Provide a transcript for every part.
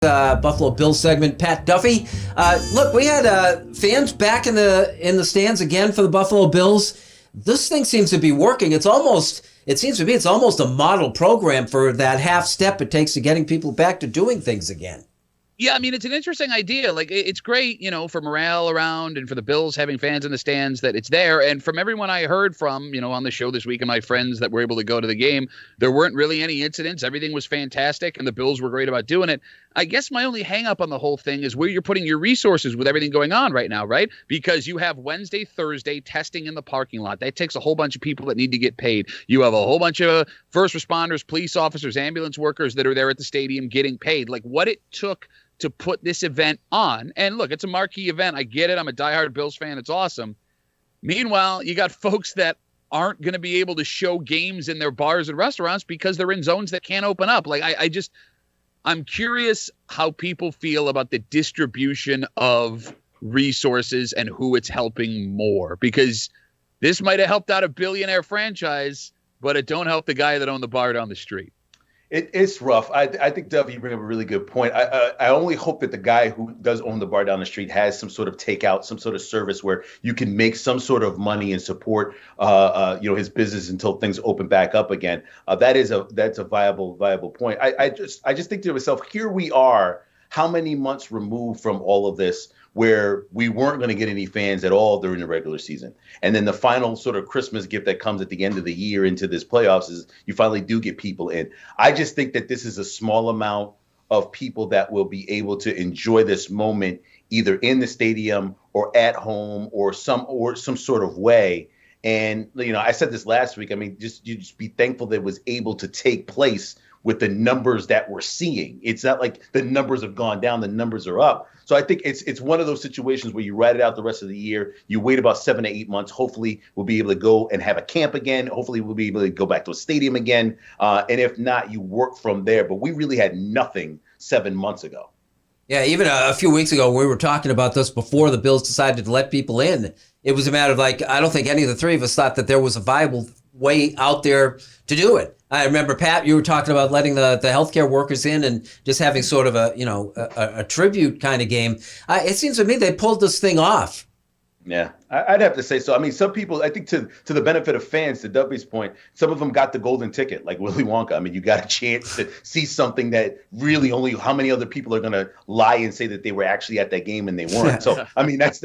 Buffalo Bills segment. Pat Duffy. Look, we had fans back in the stands again for the Buffalo Bills. This thing seems to be working. It seems to me it's almost a model program for that half step it takes to getting people back to doing things again. Yeah, I mean, it's an interesting idea. Like, it's great, for morale around and for the Bills having fans in the stands that it's there. And from everyone I heard from, on the show this week and my friends that were able to go to the game, there weren't really any incidents. Everything was fantastic, and the Bills were great about doing it. I guess my only hang up on the whole thing is where you're putting your resources with everything going on right now, right? Because you have Wednesday, Thursday testing in the parking lot. That takes a whole bunch of people that need to get paid. You have a whole bunch of first responders, police officers, ambulance workers that are there at the stadium getting paid. Like, what it took to put this event on. And look, it's a marquee event. I get it. I'm a diehard Bills fan. It's awesome. Meanwhile, you got folks that aren't going to be able to show games in their bars and restaurants because they're in zones that can't open up. Like, I'm curious how people feel about the distribution of resources and who it's helping more, because this might have helped out a billionaire franchise, but it don't help the guy that owned the bar down the street. It's rough. I think, Dove, you bring up a really good point. I only hope that the guy who does own the bar down the street has some sort of takeout, some sort of service where you can make some sort of money and support, his business until things open back up again. That's a viable point. I just think to myself, here we are, how many months removed from all of this, where we weren't going to get any fans at all during the regular season. And then the final sort of Christmas gift that comes at the end of the year into this playoffs is you finally do get people in. I just think that this is a small amount of people that will be able to enjoy this moment either in the stadium or at home or some sort of way. And, I said this last week. I mean, you just be thankful that it was able to take place with the numbers that we're seeing. It's not like the numbers have gone down, the numbers are up. So I think it's one of those situations where you ride it out the rest of the year. You wait about 7 to 8 months. Hopefully we'll be able to go and have a camp again. Hopefully we'll be able to go back to a stadium again. And if not, you work from there. But we really had nothing 7 months ago. Yeah, even a few weeks ago, we were talking about this before the Bills decided to let people in. It was a matter of I don't think any of the three of us thought that there was a viable way out there to do it. I remember, Pat, you were talking about letting the healthcare workers in and just having sort of a tribute kind of game. It seems to me they pulled this thing off. Yeah, I'd have to say so. I mean, some people, I think to the benefit of fans, to Duffy's point, some of them got the golden ticket, like Willy Wonka. I mean, you got a chance to see something that really only how many other people are going to lie and say that they were actually at that game and they weren't. So, I mean, that's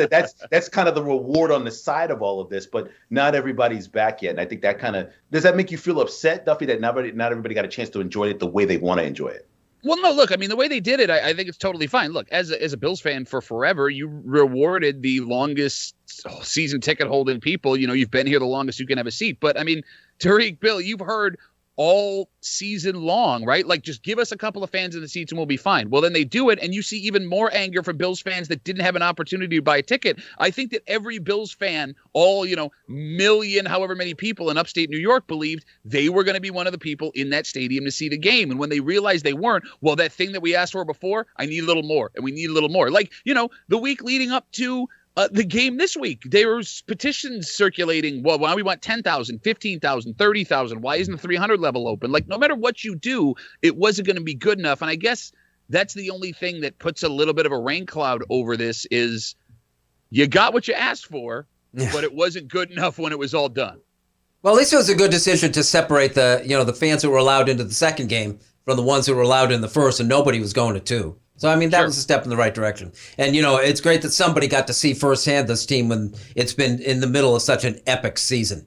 kind of the reward on the side of all of this, but not everybody's back yet. And I think that does that make you feel upset, Duffy, that not everybody got a chance to enjoy it the way they want to enjoy it? Well, no, look, I mean, the way they did it, I think it's totally fine. Look, as a Bills fan for forever, you rewarded the longest season ticket holding people. You've been here the longest you can have a seat. But, I mean, Tariq, Bill, you've heard all season long, right? Like, just give us a couple of fans in the seats and we'll be fine. Well, then they do it, and you see even more anger from Bills fans that didn't have an opportunity to buy a ticket. I think that every Bills fan, all, million, however many people in upstate New York believed they were going to be one of the people in that stadium to see the game. And when they realized they weren't, well, that thing that we asked for before, I need a little more, and we need a little more. Like, the week leading up to the game this week, there was petitions circulating. Well, why we want 10,000, 15,000, 30,000. Why isn't the 300 level open? Like, no matter what you do, it wasn't going to be good enough. And I guess that's the only thing that puts a little bit of a rain cloud over this is you got what you asked for, but it wasn't good enough when it was all done. Well, at least it was a good decision to separate the fans who were allowed into the second game from the ones who were allowed in the first, and nobody was going to two. So, I mean, that was a step in the right direction. And, it's great that somebody got to see firsthand this team when it's been in the middle of such an epic season.